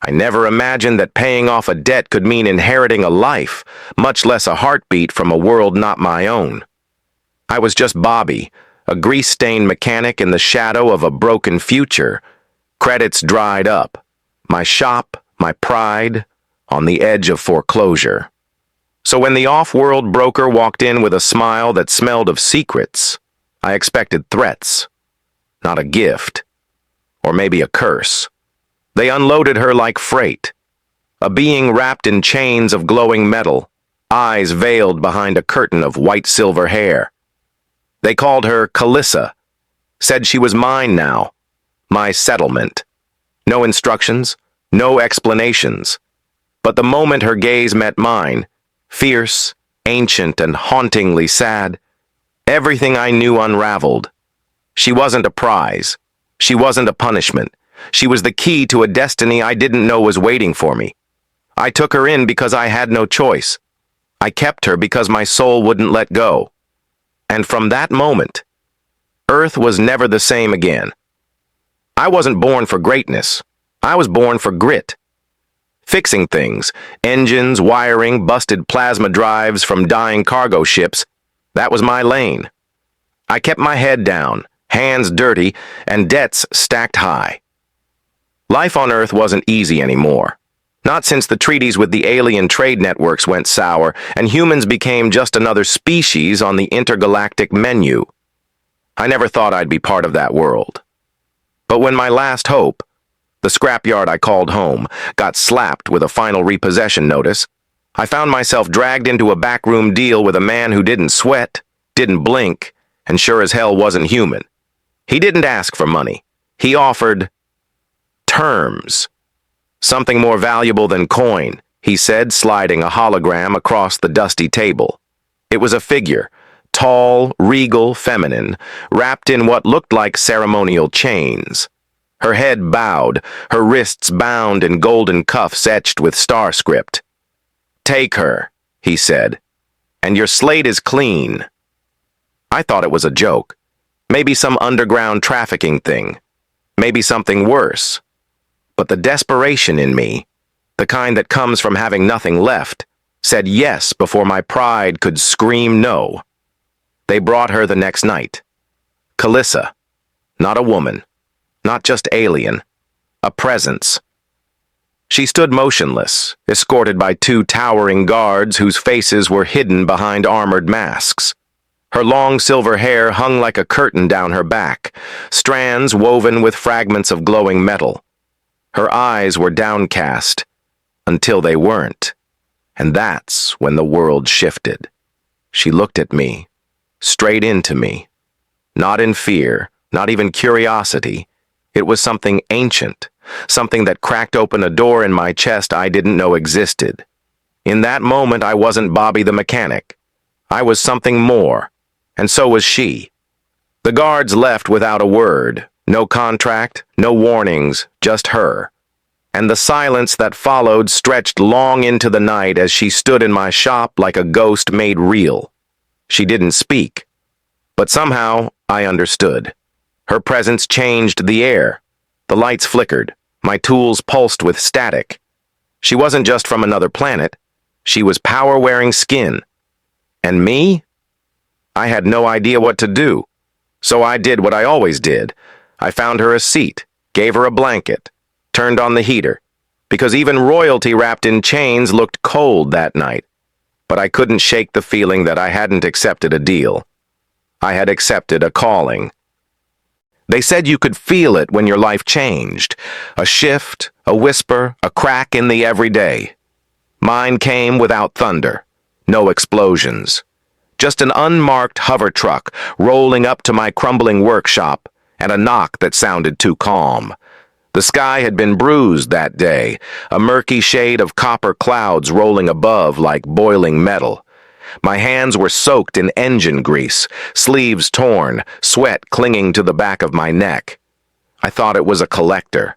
I never imagined that paying off a debt could mean inheriting a life, much less a heartbeat from a world not my own. I was just Bobby, a grease-stained mechanic in the shadow of a broken future. Credits dried up. My shop, my pride, on the edge of foreclosure. So when the off-world broker walked in with a smile that smelled of secrets, I expected threats, not a gift, or maybe a curse. They unloaded her like freight, a being wrapped in chains of glowing metal, eyes veiled behind a curtain of white-silver hair. They called her Calyssa, said she was mine now, my settlement. No instructions, no explanations. But the moment her gaze met mine, fierce, ancient, and hauntingly sad, everything I knew unraveled. She wasn't a prize. She wasn't a punishment. She was the key to a destiny I didn't know was waiting for me. I took her in because I had no choice. I kept her because my soul wouldn't let go. And from that moment, Earth was never the same again. I wasn't born for greatness. I was born for grit. Fixing things, engines, wiring, busted plasma drives from dying cargo ships, that was my lane. I kept my head down, hands dirty, and debts stacked high. Life on Earth wasn't easy anymore. Not since the treaties with the alien trade networks went sour and humans became just another species on the intergalactic menu. I never thought I'd be part of that world. But when my last hope, the scrapyard I called home, got slapped with a final repossession notice, I found myself dragged into a backroom deal with a man who didn't sweat, didn't blink, and sure as hell wasn't human. He didn't ask for money. He offered terms. Something more valuable than coin, he said, sliding a hologram across the dusty table. It was a figure, tall, regal, feminine, wrapped in what looked like ceremonial chains. Her head bowed, her wrists bound in golden cuffs etched with star script. "Take her," he said, "and your slate is clean." I thought it was a joke. Maybe some underground trafficking thing. Maybe something worse. But the desperation in me, the kind that comes from having nothing left, said yes before my pride could scream no. They brought her the next night. Calyssa. Not a woman. Not just alien. A presence. She stood motionless, escorted by two towering guards whose faces were hidden behind armored masks. Her long silver hair hung like a curtain down her back, strands woven with fragments of glowing metal. Her eyes were downcast, until they weren't. And that's when the world shifted. She looked at me, straight into me. Not in fear, not even curiosity. It was something ancient, something that cracked open a door in my chest I didn't know existed. In that moment, I wasn't Bobby the mechanic. I was something more, and so was she. The guards left without a word. No contract, no warnings, just her. And the silence that followed stretched long into the night as she stood in my shop like a ghost made real. She didn't speak, but somehow I understood. Her presence changed the air. The lights flickered. My tools pulsed with static. She wasn't just from another planet. She was power-wearing skin. And me? I had no idea what to do. So I did what I always did. I found her a seat, gave her a blanket, turned on the heater, because even royalty wrapped in chains looked cold that night. But I couldn't shake the feeling that I hadn't accepted a deal. I had accepted a calling. They said you could feel it when your life changed. A shift, a whisper, a crack in the everyday. Mine came without thunder. No explosions. Just an unmarked hover truck rolling up to my crumbling workshop, and a knock that sounded too calm. The sky had been bruised that day, a murky shade of copper clouds rolling above like boiling metal. My hands were soaked in engine grease, sleeves torn, sweat clinging to the back of my neck. I thought it was a collector.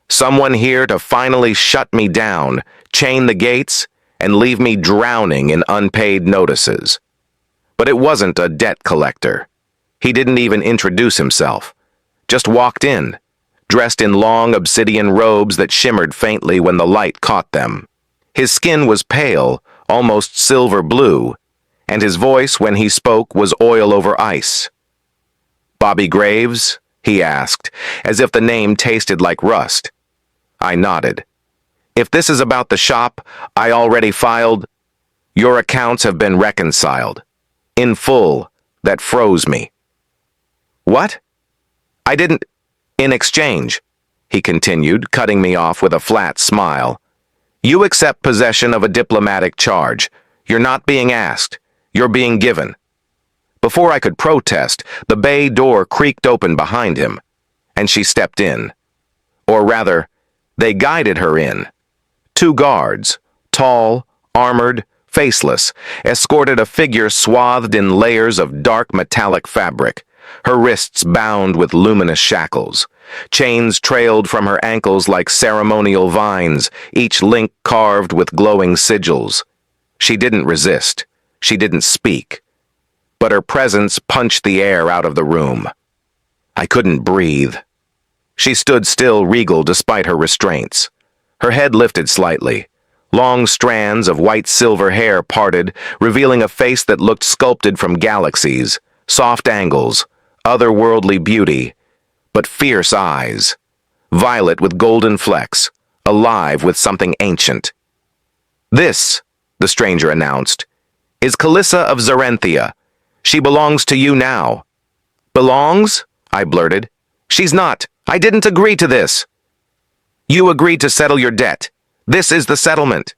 Someone here to finally shut me down, chain the gates, and leave me drowning in unpaid notices. But it wasn't a debt collector. He didn't even introduce himself. Just walked in, dressed in long obsidian robes that shimmered faintly when the light caught them. His skin was pale, almost silver blue, and his voice when he spoke was oil over ice. "Bobby Graves?" he asked, as if the name tasted like rust. I nodded. "If this is about the shop, I already filed. Your accounts have been reconciled. In full. That froze me." "What?" "I didn't—" "In exchange," he continued, cutting me off with a flat smile. "You accept possession of a diplomatic charge. You're not being asked. You're being given." Before I could protest, the bay door creaked open behind him, and she stepped in. Or rather, they guided her in. 2 guards, tall, armored, faceless, escorted a figure swathed in layers of dark metallic fabric, her wrists bound with luminous shackles. Chains trailed from her ankles like ceremonial vines, each link carved with glowing sigils. She didn't resist. She didn't speak. But her presence punched the air out of the room. I couldn't breathe. She stood still, regal despite her restraints. Her head lifted slightly. Long strands of white-silver hair parted, revealing a face that looked sculpted from galaxies, soft angles, otherworldly beauty, but fierce eyes, violet with golden flecks, alive with something ancient. "This," the stranger announced, "is Calyssa of Zarenthia. She belongs to you now." "Belongs?" I blurted. "She's not. I didn't agree to this." "You agreed to settle your debt. This is the settlement."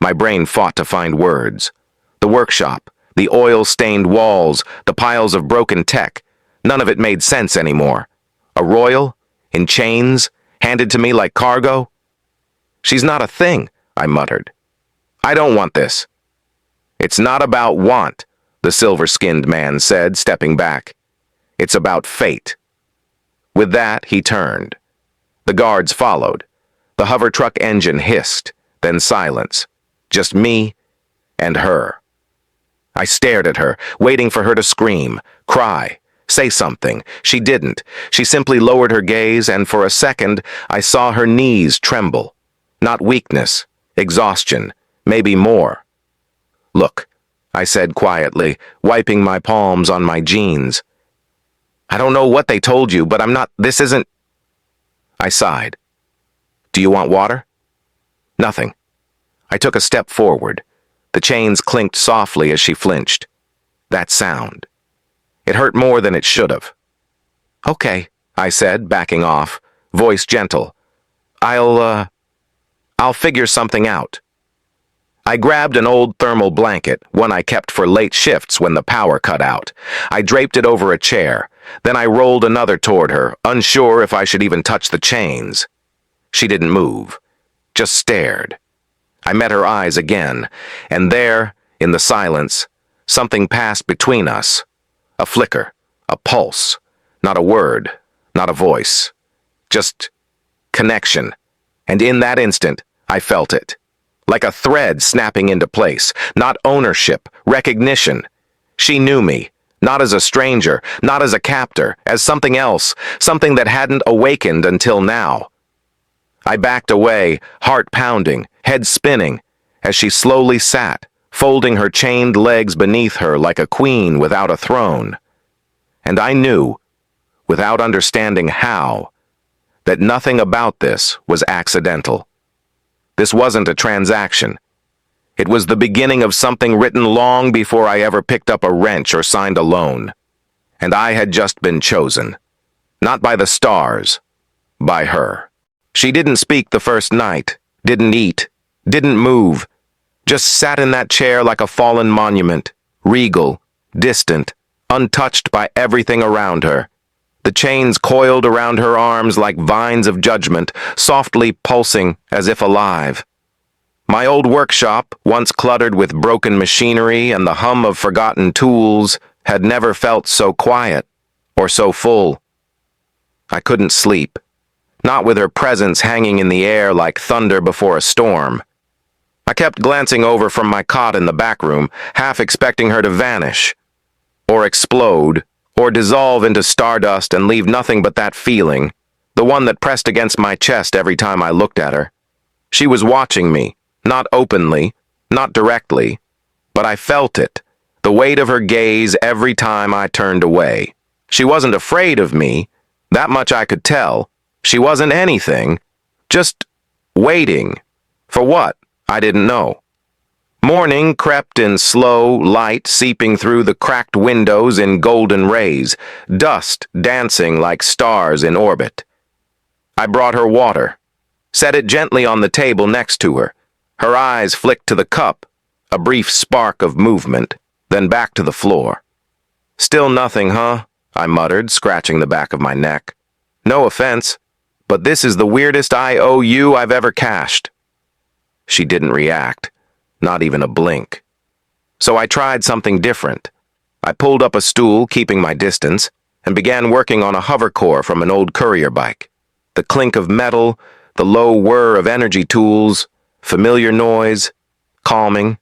My brain fought to find words. The workshop, the oil-stained walls, the piles of broken tech, none of it made sense anymore. A royal, in chains, handed to me like cargo? "She's not a thing," I muttered. "I don't want this." "It's not about want," the silver-skinned man said, stepping back. "It's about fate." With that, he turned. The guards followed. The hover truck engine hissed, then silence. Just me and her. I stared at her, waiting for her to scream, cry, say something. She didn't. She simply lowered her gaze, and for a second, I saw her knees tremble. Not weakness, exhaustion, maybe more. "Look," I said quietly, wiping my palms on my jeans. "I don't know what they told you, but this isn't—" I sighed. "Do you want water?" "Nothing." I took a step forward. The chains clinked softly as she flinched. That sound. It hurt more than it should have. "Okay," I said, backing off, voice gentle. I'll figure something out." I grabbed an old thermal blanket, one I kept for late shifts when the power cut out. I draped it over a chair. Then I rolled another toward her, unsure if I should even touch the chains. She didn't move, just stared. I met her eyes again, and there, in the silence, something passed between us. A flicker, a pulse, not a word, not a voice. Just connection. And in that instant, I felt it. Like a thread snapping into place, not ownership, recognition. She knew me, not as a stranger, not as a captor, as something else, something that hadn't awakened until now. I backed away, heart pounding, head spinning, as she slowly sat, folding her chained legs beneath her like a queen without a throne. And I knew, without understanding how, that nothing about this was accidental. This wasn't a transaction. It was the beginning of something written long before I ever picked up a wrench or signed a loan. And I had just been chosen. Not by the stars, by her. She didn't speak the first night, didn't eat, didn't move, just sat in that chair like a fallen monument, regal, distant, untouched by everything around her. The chains coiled around her arms like vines of judgment, softly pulsing as if alive. My old workshop, once cluttered with broken machinery and the hum of forgotten tools, had never felt so quiet or so full. I couldn't sleep, not with her presence hanging in the air like thunder before a storm. I kept glancing over from my cot in the back room, half expecting her to vanish, or explode, or dissolve into stardust and leave nothing but that feeling, the one that pressed against my chest every time I looked at her. She was watching me, not openly, not directly, but I felt it, the weight of her gaze every time I turned away. She wasn't afraid of me, that much I could tell. She wasn't anything, just waiting. For what? I didn't know. Morning crept in slow light seeping through the cracked windows in golden rays, dust dancing like stars in orbit. I brought her water, set it gently on the table next to her. Her eyes flicked to the cup, a brief spark of movement, then back to the floor. Still nothing, huh? I muttered, scratching the back of my neck. No offense, but this is the weirdest IOU I've ever cashed. She didn't react, not even a blink. So I tried something different. I pulled up a stool, keeping my distance, and began working on a hover core from an old courier bike. The clink of metal, the low whir of energy tools, familiar noise, calming.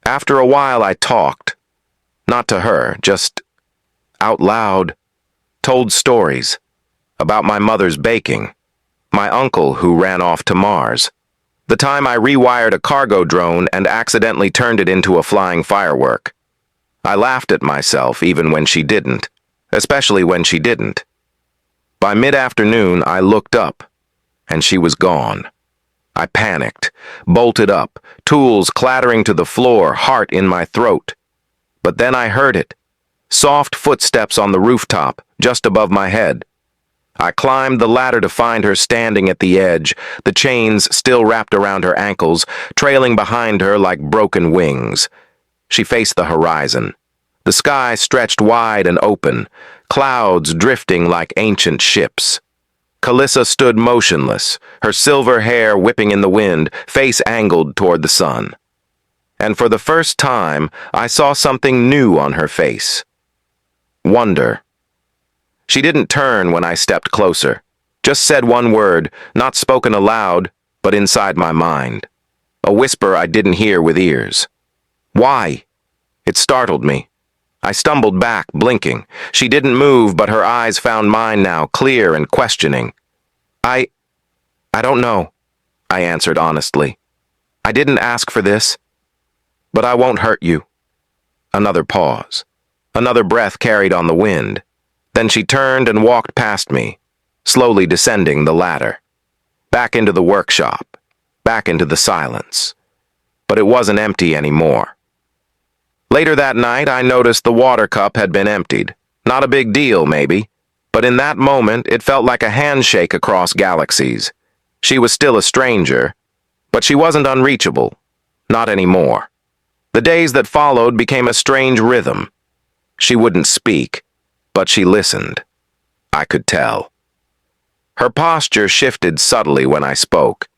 After a while I talked. Not to her, just out loud. Told stories. About my mother's baking. My uncle who ran off to Mars. The time I rewired a cargo drone and accidentally turned it into a flying firework. I laughed at myself even when she didn't, especially when she didn't. By mid-afternoon, I looked up, and she was gone. I panicked, bolted up, tools clattering to the floor, heart in my throat. But then I heard it. Soft footsteps on the rooftop, just above my head. I climbed the ladder to find her standing at the edge, the chains still wrapped around her ankles, trailing behind her like broken wings. She faced the horizon. The sky stretched wide and open, clouds drifting like ancient ships. Calyssa stood motionless, her silver hair whipping in the wind, face angled toward the sun. And for the first time, I saw something new on her face. Wonder. She didn't turn when I stepped closer, just said one word, not spoken aloud, but inside my mind. A whisper I didn't hear with ears. Why? It startled me. I stumbled back, blinking. She didn't move, but her eyes found mine now, clear and questioning. I don't know, I answered honestly. I didn't ask for this, but I won't hurt you. Another pause. Another breath carried on the wind. Then she turned and walked past me, slowly descending the ladder. Back into the workshop, back into the silence. But it wasn't empty anymore. Later that night, I noticed the water cup had been emptied. Not a big deal, maybe, but in that moment, it felt like a handshake across galaxies. She was still a stranger, but she wasn't unreachable. Not anymore. The days that followed became a strange rhythm. She wouldn't speak, but she listened. I could tell. Her posture shifted subtly when I spoke.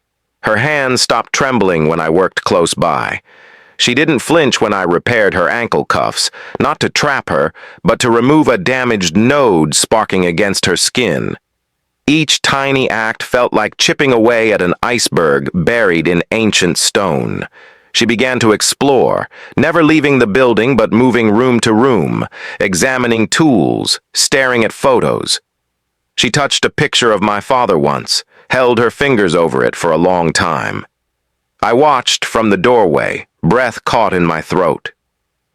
Her hands stopped trembling when I worked close by. She didn't flinch when I repaired her ankle cuffs, not to trap her, but to remove a damaged node sparking against her skin. Each tiny act felt like chipping away at an iceberg buried in ancient stone. She began to explore, never leaving the building but moving room to room, examining tools, staring at photos. She touched a picture of my father once, held her fingers over it for a long time. I watched from the doorway, breath caught in my throat.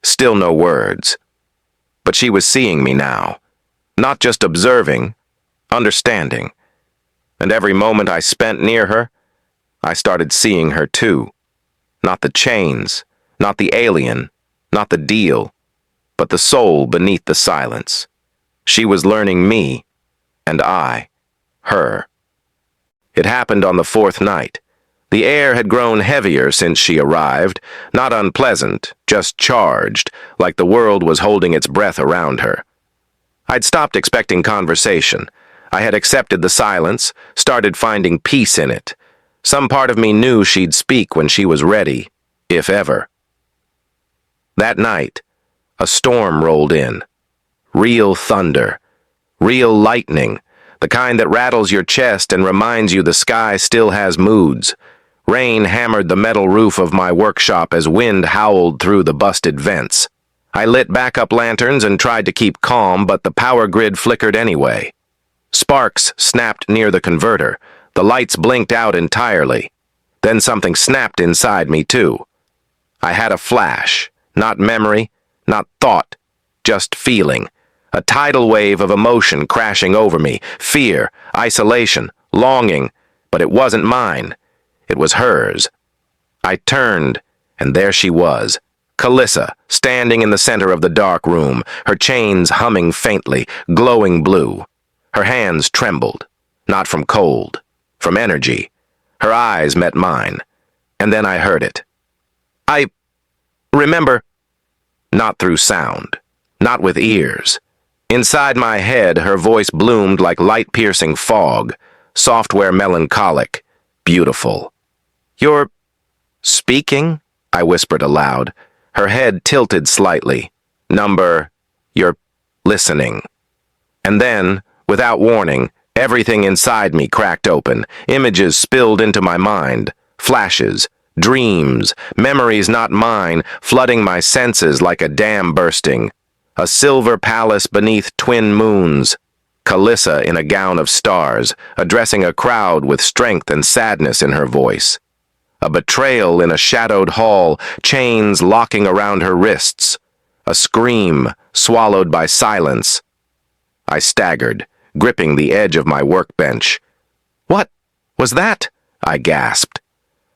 Still no words. But she was seeing me now, not just observing, understanding. And every moment I spent near her, I started seeing her too. Not the chains, not the alien, not the deal, but the soul beneath the silence. She was learning me, and I, her. It happened on the fourth night. The air had grown heavier since she arrived, not unpleasant, just charged, like the world was holding its breath around her. I'd stopped expecting conversation. I had accepted the silence, started finding peace in it. Some part of me knew she'd speak when she was ready, if ever. That night, a storm rolled in. Real thunder. Real lightning. The kind that rattles your chest and reminds you the sky still has moods. Rain hammered the metal roof of my workshop as wind howled through the busted vents. I lit backup lanterns and tried to keep calm, but the power grid flickered anyway. Sparks snapped near the converter. The lights blinked out entirely. Then something snapped inside me, too. I had a flash. Not memory, not thought, just feeling. A tidal wave of emotion crashing over me. Fear, isolation, longing. But it wasn't mine. It was hers. I turned, and there she was. Calyssa, standing in the center of the dark room, her chains humming faintly, glowing blue. Her hands trembled, not from cold, from energy. Her eyes met mine, and then I heard it. I remember, not through sound, not with ears. Inside my head, her voice bloomed like light-piercing fog, software melancholic, beautiful. "You're speaking?" I whispered aloud. Her head tilted slightly. "You're listening." And then, without warning, everything inside me cracked open. Images spilled into my mind. Flashes, dreams, memories not mine, flooding my senses like a dam bursting. A silver palace beneath twin moons. Calyssa in a gown of stars, addressing a crowd with strength and sadness in her voice. A betrayal in a shadowed hall, chains locking around her wrists. A scream swallowed by silence. I staggered, gripping the edge of my workbench. "What was that?" I gasped.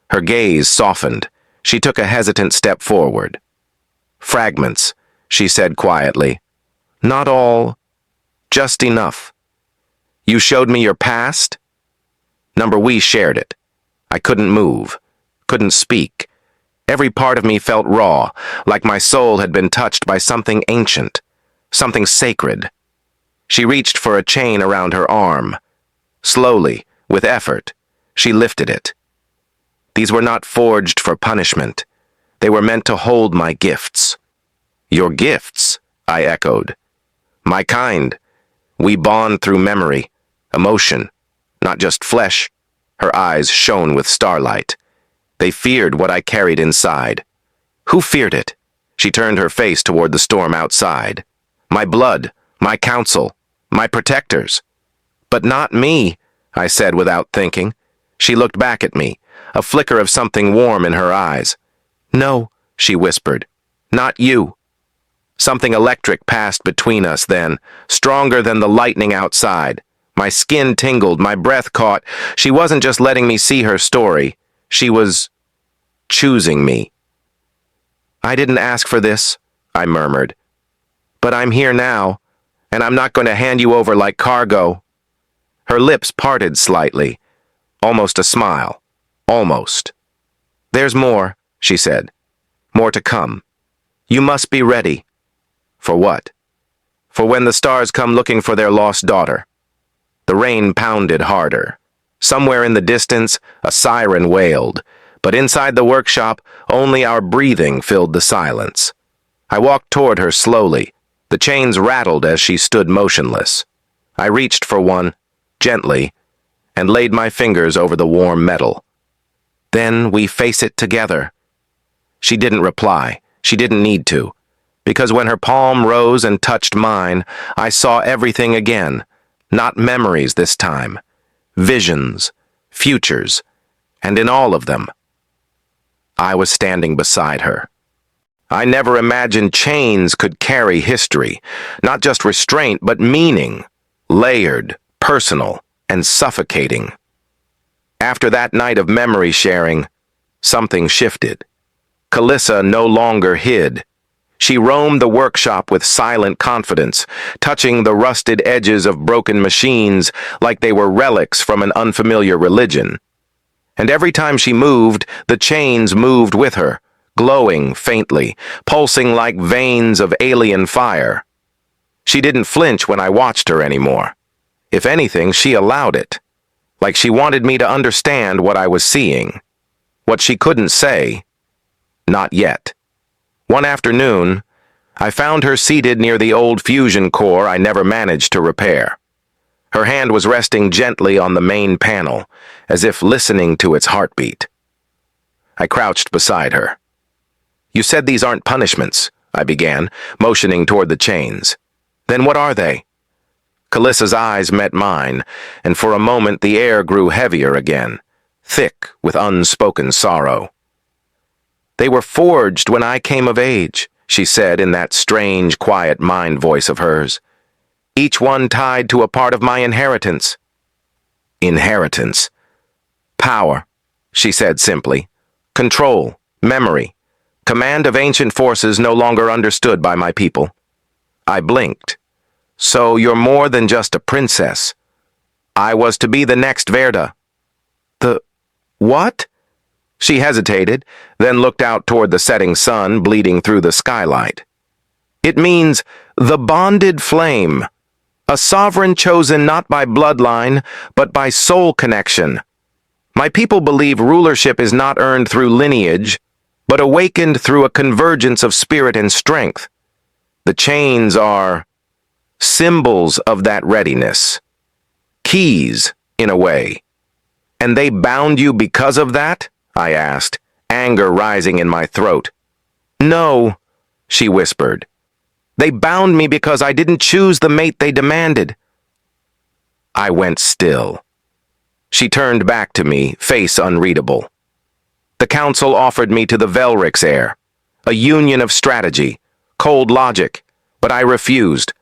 Her gaze softened. She took a hesitant step forward. "Fragments," she said quietly. "Not all, just enough. You showed me your past?" We shared it. I couldn't move, couldn't speak. Every part of me felt raw, like my soul had been touched by something ancient, something sacred. She reached for a chain around her arm. Slowly, with effort, she lifted it. These were not forged for punishment. They were meant to hold my gifts. "Your gifts?" I echoed. "My kind. We bond through memory, emotion, not just flesh." Her eyes shone with starlight. They feared what I carried inside. "Who feared it?" She turned her face toward the storm outside. "My blood, my counsel, my protectors." "But not me," I said without thinking. She looked back at me, a flicker of something warm in her eyes. "No," she whispered. "Not you." Something electric passed between us then, stronger than the lightning outside. My skin tingled, my breath caught. She wasn't just letting me see her story. She was choosing me. "I didn't ask for this," I murmured. "But I'm here now, and I'm not going to hand you over like cargo." Her lips parted slightly, almost a smile. Almost. "There's more," she said. "More to come. You must be ready." "For what?" "For when the stars come looking for their lost daughter." The rain pounded harder. Somewhere in the distance, a siren wailed, but inside the workshop, only our breathing filled the silence. I walked toward her slowly. The chains rattled as she stood motionless. I reached for one, gently, and laid my fingers over the warm metal. "Then we face it together." She didn't reply. She didn't need to. Because when her palm rose and touched mine, I saw everything again. Not memories this time. Visions, futures, and in all of them, I was standing beside her. I never imagined chains could carry history, not just restraint, but meaning, layered, personal, and suffocating. After that night of memory sharing, something shifted. Calyssa no longer hid. She roamed the workshop with silent confidence, touching the rusted edges of broken machines like they were relics from an unfamiliar religion. And every time she moved, the chains moved with her, glowing faintly, pulsing like veins of alien fire. She didn't flinch when I watched her anymore. If anything, she allowed it, like she wanted me to understand what I was seeing, what she couldn't say, not yet. One afternoon, I found her seated near the old fusion core I never managed to repair. Her hand was resting gently on the main panel, as if listening to its heartbeat. I crouched beside her. "You said these aren't punishments," I began, motioning toward the chains. "Then what are they?" Calyssa's eyes met mine, and for a moment the air grew heavier again, thick with unspoken sorrow. "They were forged when I came of age," she said in that strange, quiet mind voice of hers. "Each one tied to a part of my inheritance." Inheritance. Power, she said simply. Control, memory, command of ancient forces no longer understood by my people. I blinked. "So you're more than just a princess." "I was to be the next Verda." "The what?" She hesitated, then looked out toward the setting sun bleeding through the skylight. "It means the bonded flame, a sovereign chosen not by bloodline, but by soul connection. My people believe rulership is not earned through lineage, but awakened through a convergence of spirit and strength. The chains are symbols of that readiness. Keys, in a way. And they bound you because of that?" I asked, anger rising in my throat. "No," she whispered. "They bound me because I didn't choose the mate they demanded." I went still. She turned back to me, face unreadable. "The council offered me to the Velric's heir, a union of strategy, cold logic, but I refused.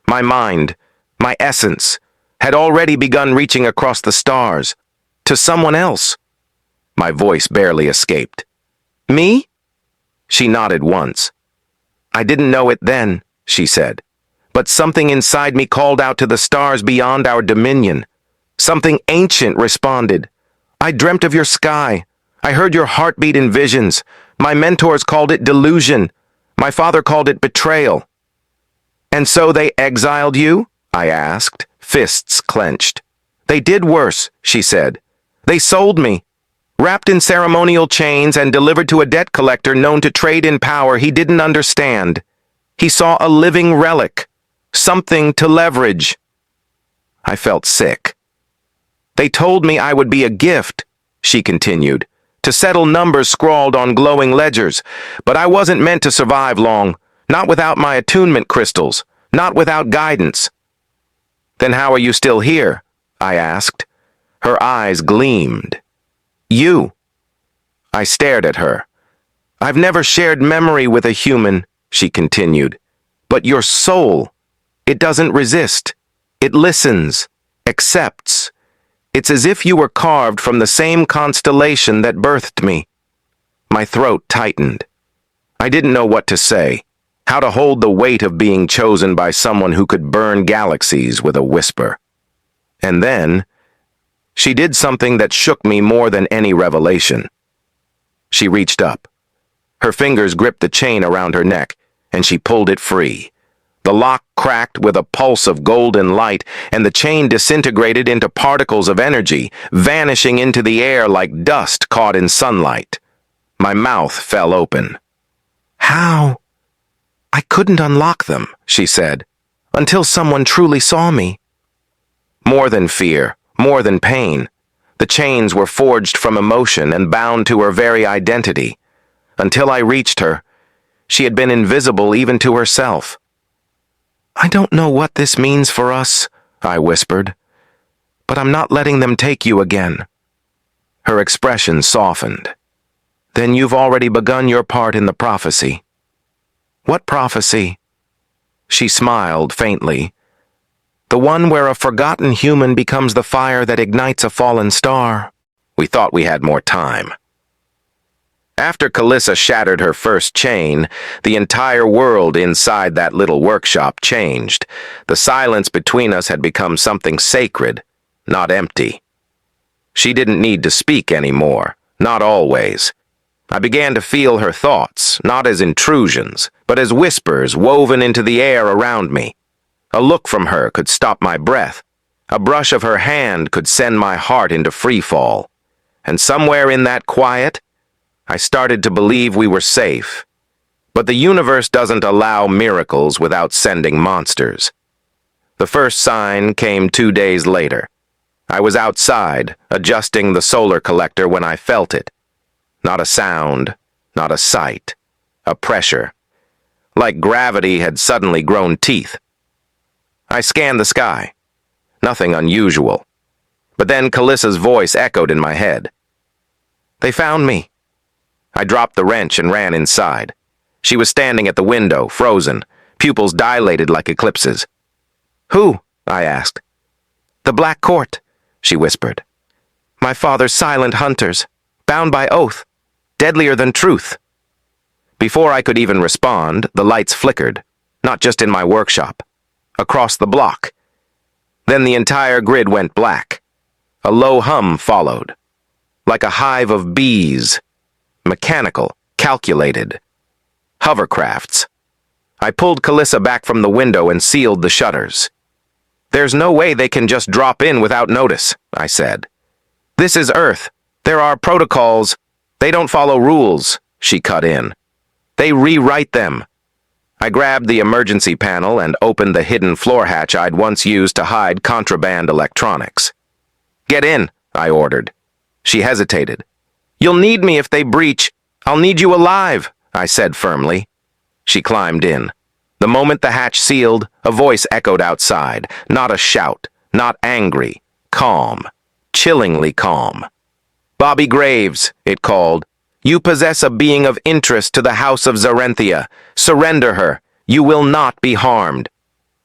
My mind, my essence, had already begun reaching across the stars, to someone else." My voice barely escaped. "Me?" She nodded once. "I didn't know it then," she said, "but something inside me called out to the stars beyond our dominion. Something ancient responded. I dreamt of your sky. I heard your heartbeat in visions. My mentors called it delusion. My father called it betrayal." "And so they exiled you?" I asked, fists clenched. "They did worse," she said. "They sold me, wrapped in ceremonial chains and delivered to a debt collector known to trade in power he didn't understand. He saw a living relic, something to leverage." I felt sick. "They told me I would be a gift," she continued, "to settle numbers scrawled on glowing ledgers, but I wasn't meant to survive long, not without my attunement crystals, not without guidance." "Then how are you still here?" I asked. Her eyes gleamed. "You." I stared at her. "I've never shared memory with a human," she continued. "But your soul, it doesn't resist. It listens, accepts. It's as if you were carved from the same constellation that birthed me." My throat tightened. I didn't know what to say, how to hold the weight of being chosen by someone who could burn galaxies with a whisper. And then, she did something that shook me more than any revelation. She reached up. Her fingers gripped the chain around her neck, and she pulled it free. The lock cracked with a pulse of golden light, and the chain disintegrated into particles of energy, vanishing into the air like dust caught in sunlight. My mouth fell open. "How?" "I couldn't unlock them," she said, "until someone truly saw me." More than fear, more than pain. The chains were forged from emotion and bound to her very identity. Until I reached her, she had been invisible even to herself. "I don't know what this means for us," I whispered, "but I'm not letting them take you again." Her expression softened. "Then you've already begun your part in the prophecy." "What prophecy?" She smiled faintly. "The one where a forgotten human becomes the fire that ignites a fallen star." We thought we had more time. After Calyssa shattered her first chain, the entire world inside that little workshop changed. The silence between us had become something sacred, not empty. She didn't need to speak anymore, not always. I began to feel her thoughts, not as intrusions, but as whispers woven into the air around me. A look from her could stop my breath. A brush of her hand could send my heart into freefall. And somewhere in that quiet, I started to believe we were safe. But the universe doesn't allow miracles without sending monsters. The first sign came 2 days later. I was outside, adjusting the solar collector when I felt it. Not a sound, not a sight, a pressure. Like gravity had suddenly grown teeth. I scanned the sky. Nothing unusual. But then Calyssa's voice echoed in my head. "They found me." I dropped the wrench and ran inside. She was standing at the window, frozen, pupils dilated like eclipses. "Who?" I asked. "The Black Court," she whispered. "My father's silent hunters, bound by oath, deadlier than truth." Before I could even respond, the lights flickered, not just in my workshop, across the block. Then the entire grid went black. A low hum followed, like a hive of bees, mechanical, calculated. Hovercrafts. I pulled Calyssa back from the window and sealed the shutters. "There's no way they can just drop in without notice," I said. "This is Earth. There are protocols. They don't follow rules," she cut in. "They rewrite them." I grabbed the emergency panel and opened the hidden floor hatch I'd once used to hide contraband electronics. "Get in," I ordered. She hesitated. "You'll need me if they breach. I'll need you alive," I said firmly. She climbed in. The moment the hatch sealed, a voice echoed outside. Not a shout, not angry, calm, chillingly calm. "Bobby Graves," it called. "You possess a being of interest to the House of Zarenthia. Surrender her. You will not be harmed."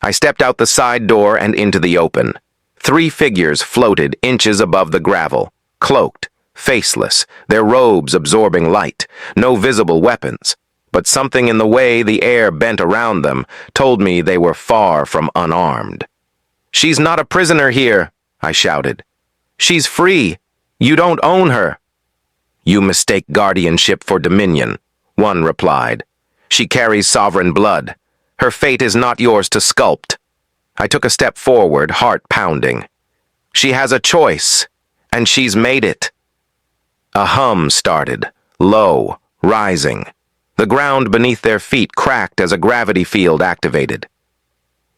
I stepped out the side door and into the open. 3 figures floated inches above the gravel, cloaked, faceless, their robes absorbing light, no visible weapons. But something in the way the air bent around them told me they were far from unarmed. "She's not a prisoner here," I shouted. "She's free. You don't own her." "You mistake guardianship for dominion," one replied. "She carries sovereign blood. Her fate is not yours to sculpt." I took a step forward, heart pounding. "She has a choice, and she's made it." A hum started, low, rising. The ground beneath their feet cracked as a gravity field activated.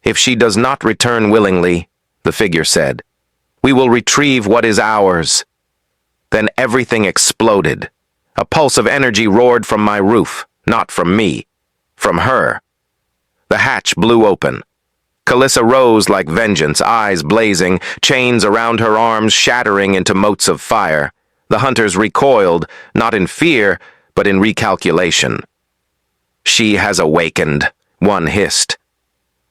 "If she does not return willingly," the figure said, "we will retrieve what is ours." Then everything exploded. A pulse of energy roared from my roof, not from me, from her. The hatch blew open. Calyssa rose like vengeance, eyes blazing, chains around her arms shattering into motes of fire. The hunters recoiled, not in fear, but in recalculation. "She has awakened," one hissed.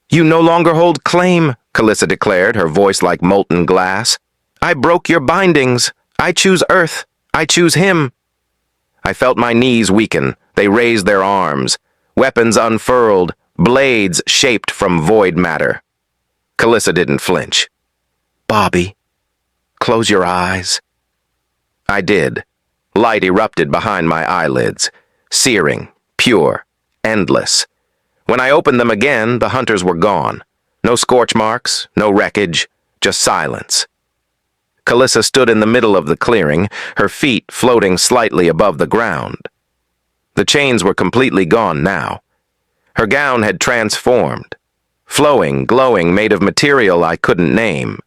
"You no longer hold claim," Calyssa declared, her voice like molten glass. "I broke your bindings. I choose Earth. I choose him." I felt my knees weaken. They raised their arms. Weapons unfurled, blades shaped from void matter. Calyssa didn't flinch. "Bobby, close your eyes." I did. Light erupted behind my eyelids, searing, pure, endless. When I opened them again, the hunters were gone. No scorch marks, no wreckage, just silence. Calyssa stood in the middle of the clearing, her feet floating slightly above the ground. The chains were completely gone now. Her gown had transformed, flowing, glowing, made of material I couldn't name.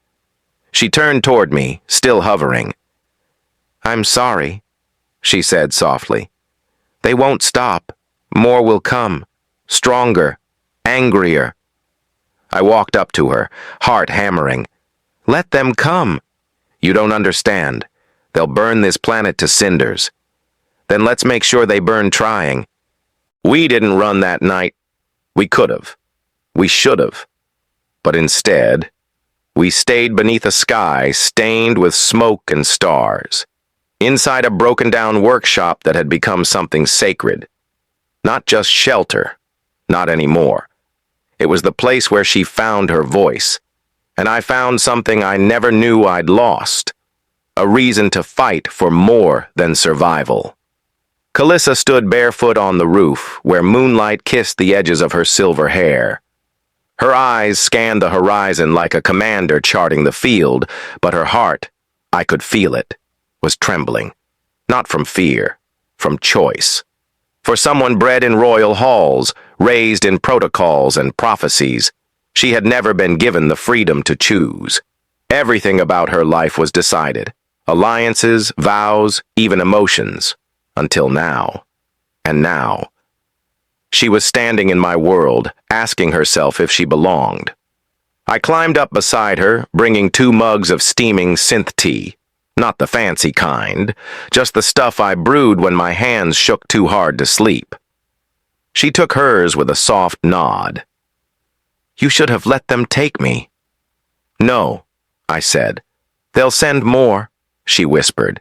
She turned toward me, still hovering. "I'm sorry," she said softly. "They won't stop. More will come. Stronger. Angrier." I walked up to her, heart hammering. "Let them come." "You don't understand. They'll burn this planet to cinders. Then let's make sure they burn trying. We didn't run that night. We could have. We should have. But instead, we stayed beneath a sky stained with smoke and stars, inside a broken-down workshop that had become something sacred. Not just shelter. Not anymore. It was the place where she found her voice. And I found something I never knew I'd lost. A reason to fight for more than survival. Calyssa stood barefoot on the roof, where moonlight kissed the edges of her silver hair. Her eyes scanned the horizon like a commander charting the field, but her heart, I could feel it, was trembling. Not from fear, from choice. For someone bred in royal halls, raised in protocols and prophecies, she had never been given the freedom to choose. Everything about her life was decided. Alliances, vows, even emotions. Until now. And now. She was standing in my world, asking herself if she belonged. I climbed up beside her, bringing 2 mugs of steaming synth tea. Not the fancy kind, just the stuff I brewed when my hands shook too hard to sleep. She took hers with a soft nod. "You should have let them take me." "No," I said. "They'll send more," she whispered.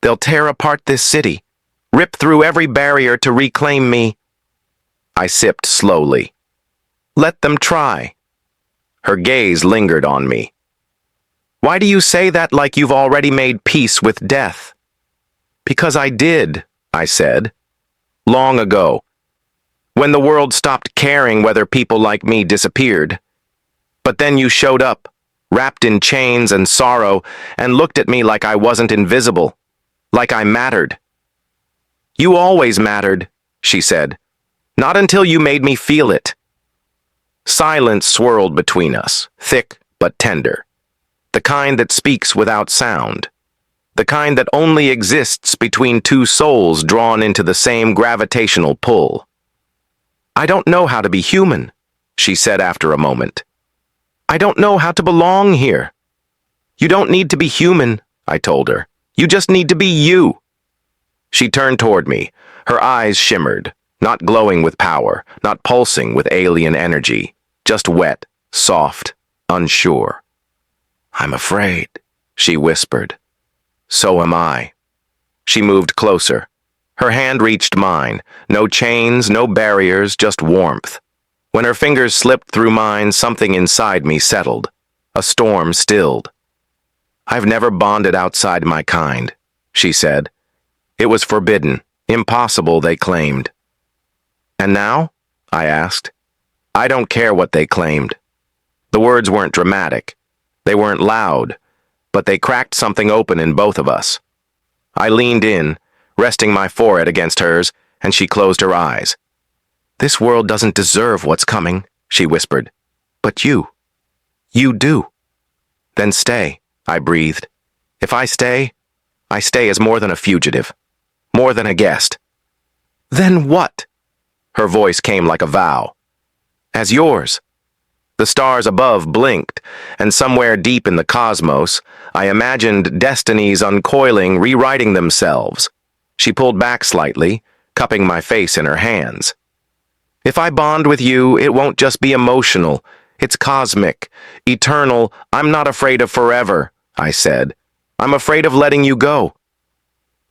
"They'll tear apart this city, rip through every barrier to reclaim me." I sipped slowly. "Let them try." Her gaze lingered on me. "Why do you say that like you've already made peace with death?" "Because I did," I said. "Long ago. When the world stopped caring whether people like me disappeared. But then you showed up, wrapped in chains and sorrow, and looked at me like I wasn't invisible, like I mattered." "You always mattered," she said. "Not until you made me feel it." Silence swirled between us, thick but tender. The kind that speaks without sound. The kind that only exists between 2 souls drawn into the same gravitational pull. "I don't know how to be human," she said after a moment. "I don't know how to belong here." "You don't need to be human," I told her. "You just need to be you." She turned toward me. Her eyes shimmered, not glowing with power, not pulsing with alien energy, just wet, soft, unsure. "I'm afraid," she whispered. "So am I." She moved closer. Her hand reached mine. No chains, no barriers, just warmth. When her fingers slipped through mine, something inside me settled. A storm stilled. "I've never bonded outside my kind," she said. "It was forbidden, impossible, they claimed." "And now?" I asked. "I don't care what they claimed." The words weren't dramatic. They weren't loud, but they cracked something open in both of us. I leaned in, resting my forehead against hers, and she closed her eyes. "This world doesn't deserve what's coming," she whispered. "But you do." "Then stay," I breathed. "If I stay as more than a fugitive, more than a guest." "Then what?" Her voice came like a vow. "As yours." The stars above blinked, and somewhere deep in the cosmos, I imagined destinies uncoiling, rewriting themselves. She pulled back slightly, cupping my face in her hands. "If I bond with you, it won't just be emotional. It's cosmic, eternal. I'm not afraid of forever," I said. "I'm afraid of letting you go."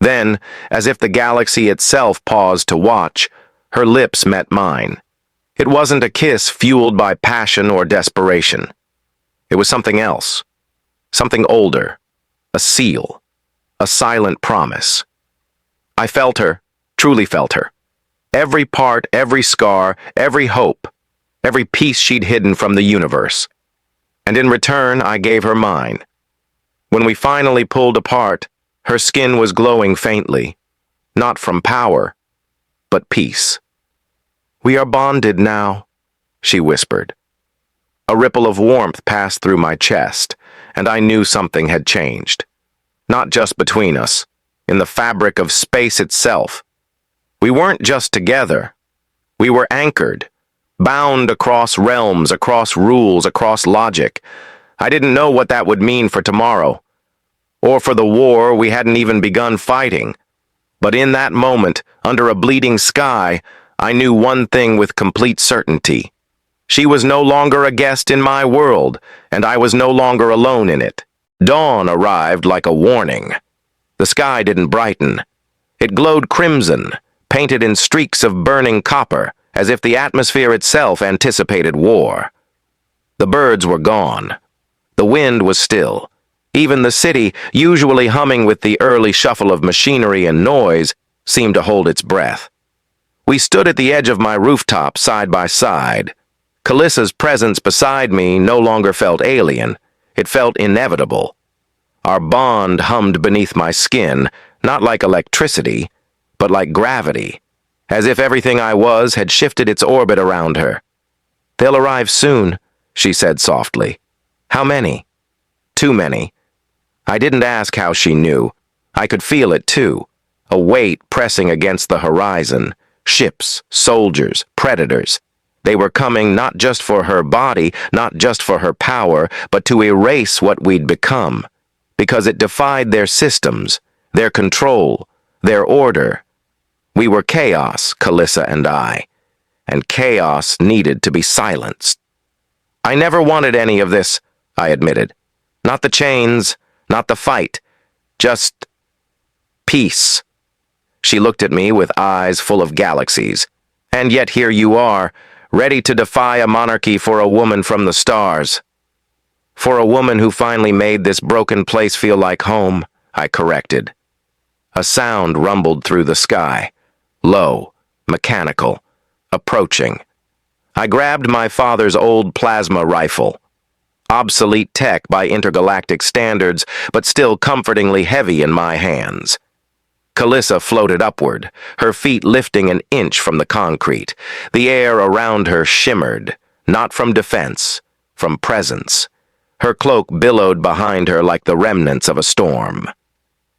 Then, as if the galaxy itself paused to watch, her lips met mine. It wasn't a kiss fueled by passion or desperation. It was something else. Something older. A seal. A silent promise. I felt her, truly felt her. Every part, every scar, every hope, every piece she'd hidden from the universe. And in return, I gave her mine. When we finally pulled apart, her skin was glowing faintly. Not from power, but peace. "We are bonded now," she whispered. A ripple of warmth passed through my chest, and I knew something had changed. Not just between us, in the fabric of space itself. We weren't just together. We were anchored, bound across realms, across rules, across logic. I didn't know what that would mean for tomorrow, or for the war we hadn't even begun fighting. But in that moment, under a bleeding sky, I knew one thing with complete certainty. She was no longer a guest in my world, and I was no longer alone in it. Dawn arrived like a warning. The sky didn't brighten. It glowed crimson, painted in streaks of burning copper, as if the atmosphere itself anticipated war. The birds were gone. The wind was still. Even the city, usually humming with the early shuffle of machinery and noise, seemed to hold its breath. We stood at the edge of my rooftop side by side. Calyssa's presence beside me no longer felt alien. It felt inevitable. Our bond hummed beneath my skin, not like electricity, but like gravity, as if everything I was had shifted its orbit around her. "They'll arrive soon," she said softly. "How many?" "Too many." I didn't ask how she knew. I could feel it too, a weight pressing against the horizon. Ships, soldiers, predators. They were coming not just for her body, not just for her power, but to erase what we'd become, because it defied their systems, their control, their order. We were chaos, Calyssa and I, and chaos needed to be silenced. I never wanted any of this, I admitted. Not the chains, not the fight, just peace. She looked at me with eyes full of galaxies. And yet here you are, ready to defy a monarchy for a woman from the stars. For a woman who finally made this broken place feel like home, I corrected. A sound rumbled through the sky, low, mechanical, approaching. I grabbed my father's old plasma rifle. Obsolete tech by intergalactic standards, but still comfortingly heavy in my hands. Calyssa floated upward, her feet lifting an inch from the concrete. The air around her shimmered, not from defense, from presence. Her cloak billowed behind her like the remnants of a storm.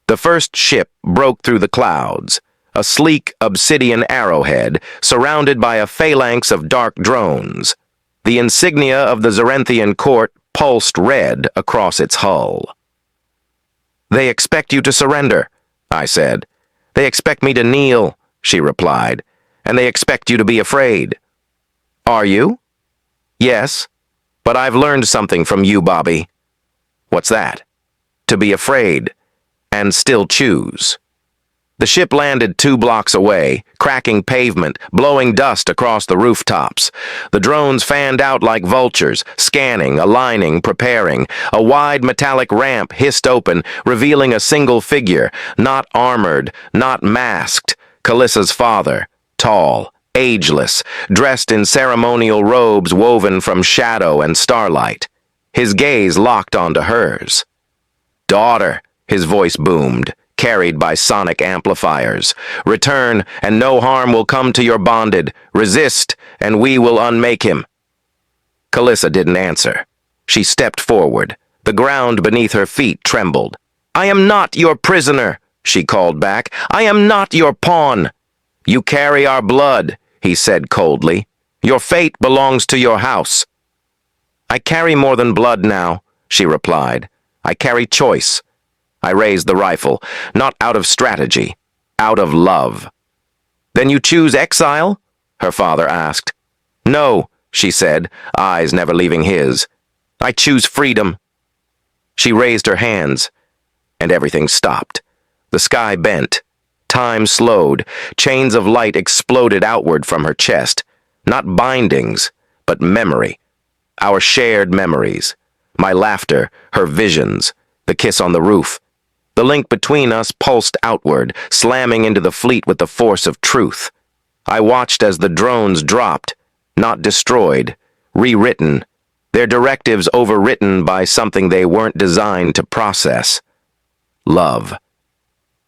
The first ship broke through the clouds, a sleek obsidian arrowhead surrounded by a phalanx of dark drones. The insignia of the Zerenthian court pulsed red across its hull. "They expect you to surrender," I said. "They expect me to kneel," she replied, "and they expect you to be afraid." "Are you?" "Yes, but I've learned something from you, Bobby." "What's that?" "To be afraid, and still choose." The ship landed 2 blocks away, cracking pavement, blowing dust across the rooftops. The drones fanned out like vultures, scanning, aligning, preparing. A wide metallic ramp hissed open, revealing a single figure, not armored, not masked. Calyssa's father, tall, ageless, dressed in ceremonial robes woven from shadow and starlight. His gaze locked onto hers. "Daughter," his voice boomed, carried by sonic amplifiers. "Return, and no harm will come to your bonded. Resist, and we will unmake him." Calyssa didn't answer. She stepped forward. The ground beneath her feet trembled. "I am not your prisoner," she called back. "I am not your pawn." "You carry our blood," he said coldly. "Your fate belongs to your house." "I carry more than blood now," she replied. "I carry choice." I raised the rifle, not out of strategy, out of love. "Then you choose exile?" her father asked. "No," she said, eyes never leaving his. "I choose freedom." She raised her hands, and everything stopped. The sky bent. Time slowed. Chains of light exploded outward from her chest. Not bindings, but memory. Our shared memories. My laughter, her visions, the kiss on the roof. The link between us pulsed outward, slamming into the fleet with the force of truth. I watched as the drones dropped, not destroyed, rewritten, their directives overwritten by something they weren't designed to process. Love.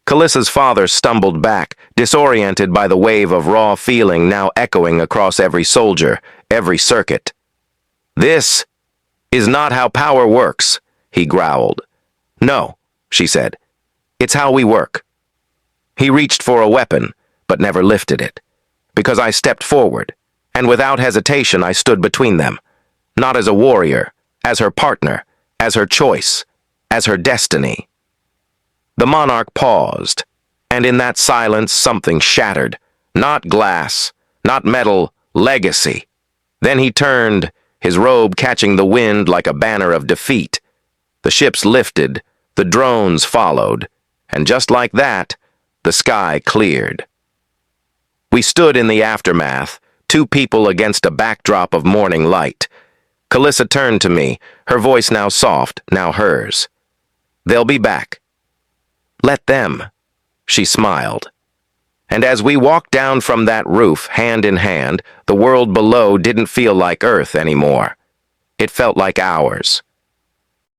Calyssa's father stumbled back, disoriented by the wave of raw feeling now echoing across every soldier, every circuit. "This is not how power works," he growled. "No," she said. "It's how we work." He reached for a weapon, but never lifted it, because I stepped forward, and without hesitation I stood between them, not as a warrior, as her partner, as her choice, as her destiny. The monarch paused, and in that silence something shattered, not glass, not metal, legacy. Then he turned, his robe catching the wind like a banner of defeat. The ships lifted, the drones followed, and just like that, the sky cleared. We stood in the aftermath, 2 people against a backdrop of morning light. Calyssa turned to me, her voice now soft, now hers. "They'll be back." "Let them," she smiled. And as we walked down from that roof, hand in hand, the world below didn't feel like Earth anymore. It felt like ours.